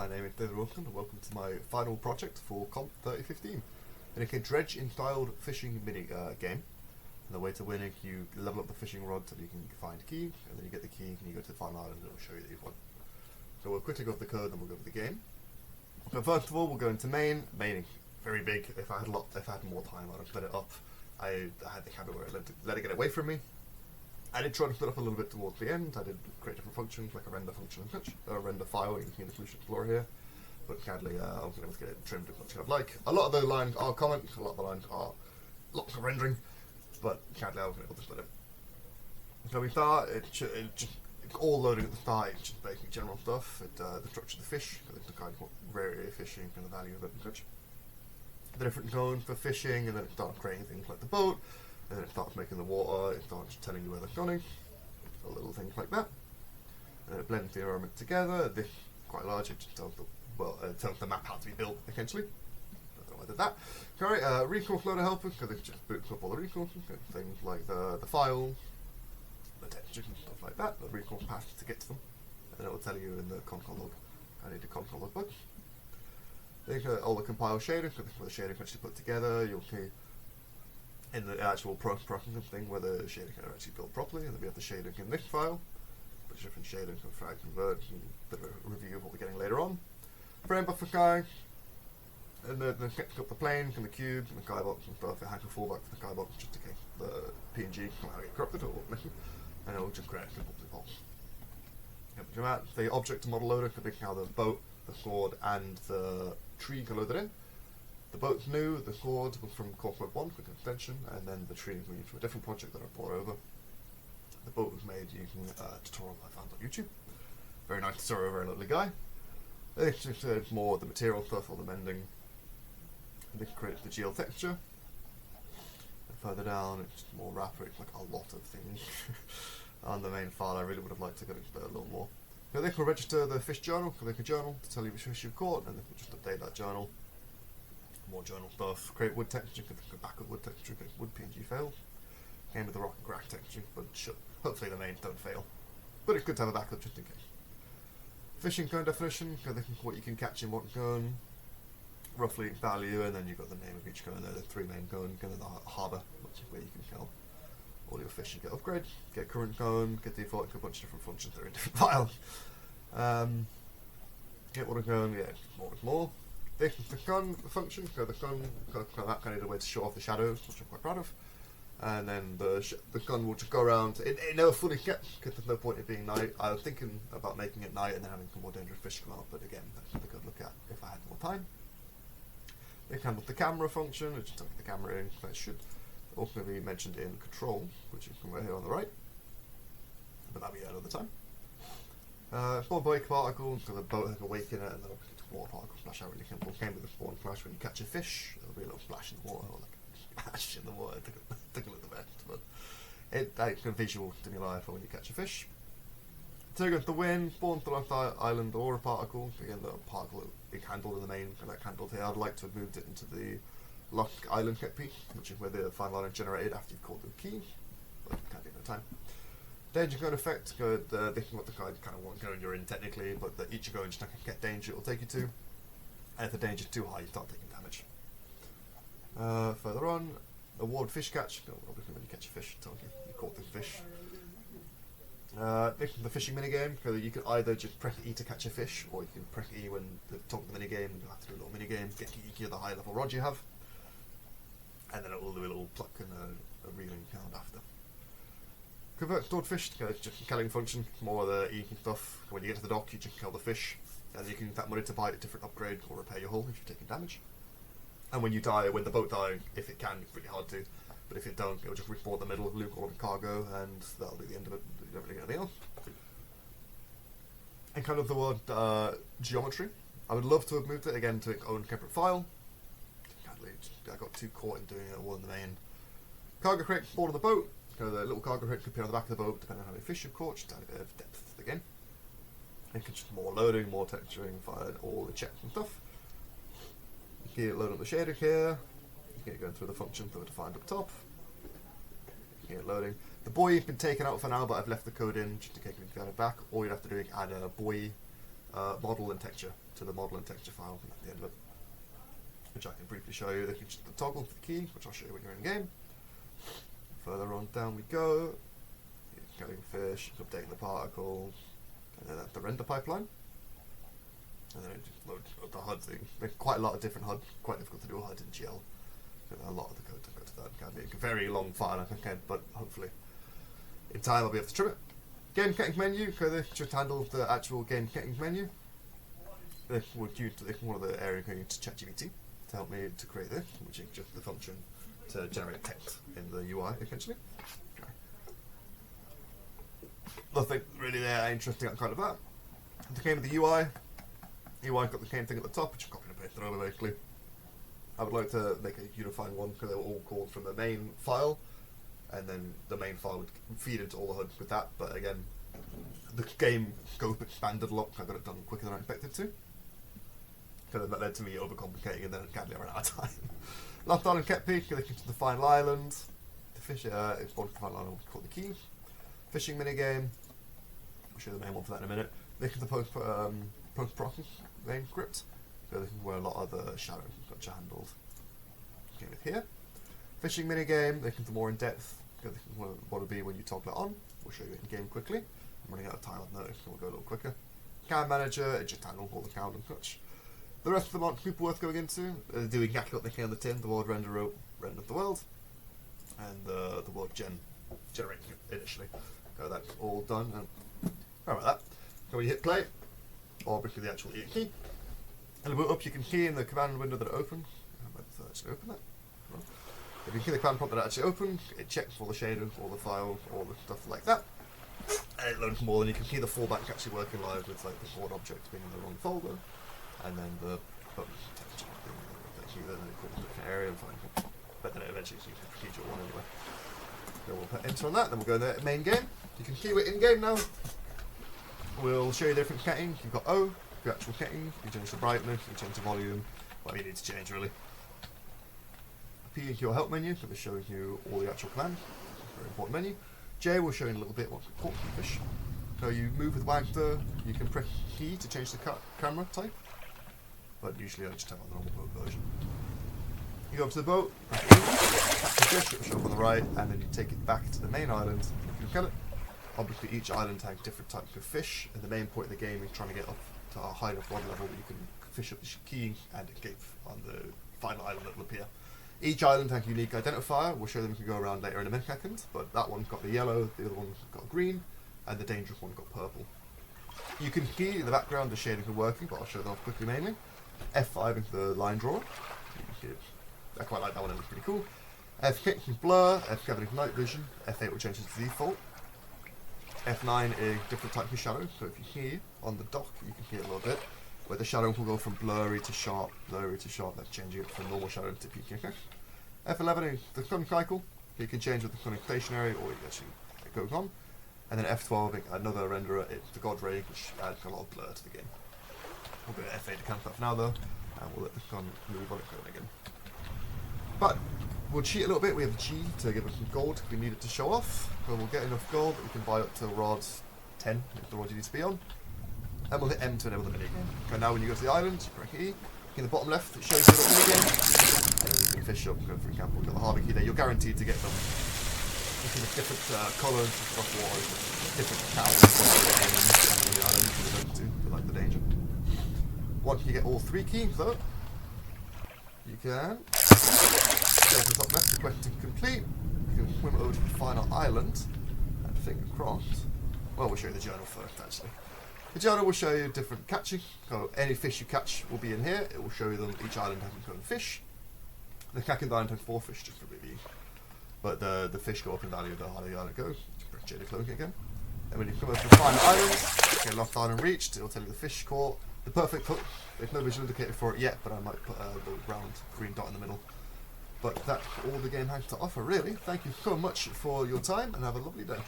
my name is David Wilson and welcome to my final project for COMP3015. And it's a dredge-styled fishing mini game. And the way to win it, you level up the fishing rod so you can find a key, and then you get the key and you go to the final island and it will show you that you've won. So we'll quickly go over the code and then we'll go over the game. But first of all, we'll go into main. Main is very big. If I had more time, I'd have split it up. I had the habit where I let it get away from me. I did try to split up a little bit towards the end. I did create different functions, like a render function and such, a render file. You can see the Solution Explorer here. But sadly, I wasn't able to get it trimmed as much as I'd like. A lot of the lines are comment, a lot of the lines are lots of rendering, but sadly I wasn't able to split it. So we start, it's all loading at the start, it's just basically general stuff. The structure of the fish, it's the kind of rarity of fishing and the value of it and such. The different zones for fishing, and then it starts creating things like the boat, and then it starts making the water, it starts telling you where they're going, so little things like that. And then it blends the environment together. This is quite large, it just tells the map how to be built, essentially. I don't know why I did that. Alright, resource loader helper, because it just boots up all the resources, things like the files, the textures and stuff like that, the resource paths to get to them. And it will tell you in the console log, I need to console log bugs. Then all the compile shaders, so this is where the shaders actually put together. You'll see in the actual processing thing where the shaders are actually built properly, and then we have the shading in this file, which different shadings and frag convert, and a bit of a review of what we're getting later on. Frame buffer guy, and then setting up the planes and the cubes and the skybox and stuff. It has a fallback for the skybox just in case the PNG somehow get corrupted or missing, and it will just create simple defaults. The object model loader can be how the boat, the sword, and the tree are loaded in. The boat's new, the sword was from COMP3015 quick extension, and then the tree was used for a different project that I brought over. The boat was made using a tutorial I found on YouTube. Very nice tutorial, very lovely guy. This just more the material stuff, or the mending. And this creates the geo texture. And further down, it's just more wrapper, it's like a lot of things. On the main file, I really would have liked to get into a little more. Now they can register the fish journal, so they can journal to tell you which fish you've caught, and they can just update that journal. More journal stuff. Create wood texture, because go back with wood texture, because wood PNG fails. Came with the rock and crack texture, but hopefully the mains don't fail. But it's good to have a backup just in case. Fishing cone definition, so they can what you can catch in what cone, roughly value, and then you've got the name of each cone. There are the three main cones, and then the harbour, which is where you can kill all your fish. You get upgrade, get current cone, get default, get a bunch of different functions that are in different files. Get water cone, yeah, more is more. This is the cone function, so the cone that kind of a way to show off the shadows, which I'm quite proud of. And then the gun will just go around. It never fully gets, because there's no point in it being night. I was thinking about making it night and then having some more dangerous fish come out, but again, that's something I'd look at if I had more time. It handles the camera function, which is tuck the camera in. That should also be mentioned in control, which is right here on the right. But that'll be another time. Spawn wake particles, so the boat has a wake in it, and then obviously the water particles splash out really simple. Came with the spawn flash when you catch a fish. There'll be a little splash in the water, or like ash in the water, tickle at the best, but it's a visual stimuli for when you catch a fish. Trigger the wind, spawn to left island or a particle. Again, the particle is handled in the main, like handled here. I'd like to have moved it into the lost island set piece, which is where the final island generated after you've called the key, but can't do no time. Danger cone effect, this is what the kind of one cone you're in technically, but each you go and just get danger it will take you to, and if the danger is too high you start taking damage. Further on, award fish catch, obviously when you catch a fish, it tells you caught this fish. This is the fishing minigame, so you can either just press E to catch a fish, or you can press E when the top of the minigame, you have to do a little minigame, get you the high level rod you have, and then it will do a little pluck and a reeling count after. Convert stored fish, it's just a killing function, more of the easy stuff. When you get to the dock, you just kill the fish, and you can use that money to buy a different upgrade or repair your hull if you're taking damage. And when you die, when the boat dies, if it can, it's pretty hard to, but if it don't, it'll just respawn the middle of Luke or the cargo, and that'll be the end of it. You don't really get anything else. And kind of the word geometry. I would love to have moved it again to its own separate file. Sadly, I got too caught in doing it all in the main. Cargo crate spawn on the boat. So the little cargo crate could be on the back of the boat, depending on how many fish you've caught, just add a bit of depth to the game. It can just more loading, more texturing, fired all the checks and stuff. You can load up the shader here. You can get going through the functions that were defined up top. You can get loading. The buoy has been taken out for now, but I've left the code in just in case we can get it back. All you'd have to do is add a buoy model and texture to the model and texture file at the end of it, which I can briefly show you. They can just toggle for the key, which I'll show you when you're in game. Further on down we go. Getting fish, updating the particle, and then the render pipeline. And then it just loads up the HUD thing. There's quite a lot of different HUD, quite difficult to do a HUD in GL. A lot of the code to go to that. It can be a very long file, I think, but hopefully in time I'll be able to trim it. Game getting menu, they just handle the actual game getting menu. They would use one of the areas going to ChatGPT to help me to create this, which is just the function to generate text in the UI essentially. Nothing really there interesting outside of that. The game of the UI got the same thing at the top, which I'm copying and pasting over basically. I would like to make a unifying one because they were all called from the main file, and then the main file would feed into all the HUDs with that, but again, the game scope expanded a lot, I got it done quicker than I expected to. Because that led to me overcomplicating and then sadly I ran out of time. Last island kept peak, they can define the island. The fish, it's one define island called the key. Fishing minigame, I'll show you the main one for that in a minute. This is the post-process main script. So this is where a lot of the shadow gotcha handled came with here. Fishing minigame, this is the more in depth. This is what it will be when you toggle it on. We'll show you it in game quickly. I'm running out of time, I've noticed, so we'll go a little quicker. Cam manager, it just handles all the count and such. The rest of them aren't super worth going into. They do exactly what they can on the tin, the world render rope, render of the world, and the world generating it initially. So that's all done. And how about that? So when you hit play, or because the actual key, and boot up, you can key in the command window that it opens. I might actually open that. No. If you key the command prompt that it actually opens, it checks all the shaders, all the files, all the stuff like that. And it loads more, and you can key the fallback actually working live with like the board objects being in the wrong folder, and then the texture being in the different area and fine. But then it eventually sees the procedural one anyway. So we'll put enter on that, then we'll go in the main game. You can key it in game now. We'll show you the different settings. You've got O, the actual settings, you change the brightness, you change the volume, whatever you need to change really. P is your help menu, so it shows you all the actual commands. Very important menu. J will show you in a little bit what's called fish. So you move with WAGD, you can press key to change the camera type, but usually I just have on the normal boat version. You go up to the boat, press the fish, it will show up on the right, and then you take it back to the main island. You can kill it. Obviously each island has different types of fish, and the main point of the game is trying to get up to a high enough water level that you can fish up the key and escape on the final island that will appear. Each island has a unique identifier. We'll show them as we go around later in a second, but that one's got the yellow, the other one's got green, and the dangerous one got purple. You can see in the background the shading are working, but I'll show them off quickly mainly. F5 is the line drawer. I quite like that one, it looks pretty cool. F6 is blur, F7 is night vision, F8 will change it to default. F9 is different types of shadows, so if you hear on the dock, you can hear a little bit, where the shadow will go from blurry to sharp, that's changing it from normal shadow to PKF. F11 is the sun cycle, so you can change with the sun is stationary, or it goes on. And then F12 is another renderer, it's the God Ray, which adds a lot of blur to the game. We'll go to F8 to cancel that for now though, and we'll let the sun move on its own again. But we'll cheat a little bit. We have G to give us some gold if we need it to show off. So we'll get enough gold that we can buy up to rod 10 if the rod you need to be on. And we'll hit M to enable the minigame. Okay, now when you go to the island, you press E. In the bottom left, it shows you the minigame. And you can fish up. So for example, we've got the harbour key there. You're guaranteed to get them. You can have different colours across water, different towns on the island if you want to like the danger. Once you get all 3 keys though, you can go to the top left, requesting complete. You can swim over to the final island and finger crossed. Well, we'll show you the journal first actually. The journal will show you different catching. So any fish you catch will be in here. It will show you them. Each island has its own fish. The second island has 4 fish just for review. But the fish go up and down the harder the island goes. Just Jada cloaking again. And when you come over to the final island, okay, last island reached, it will tell you the fish caught. The perfect hook. There's no visual indicator for it yet, but I might put the round green dot in the middle. But that's all the game has to offer really. Thank you so much for your time and have a lovely day.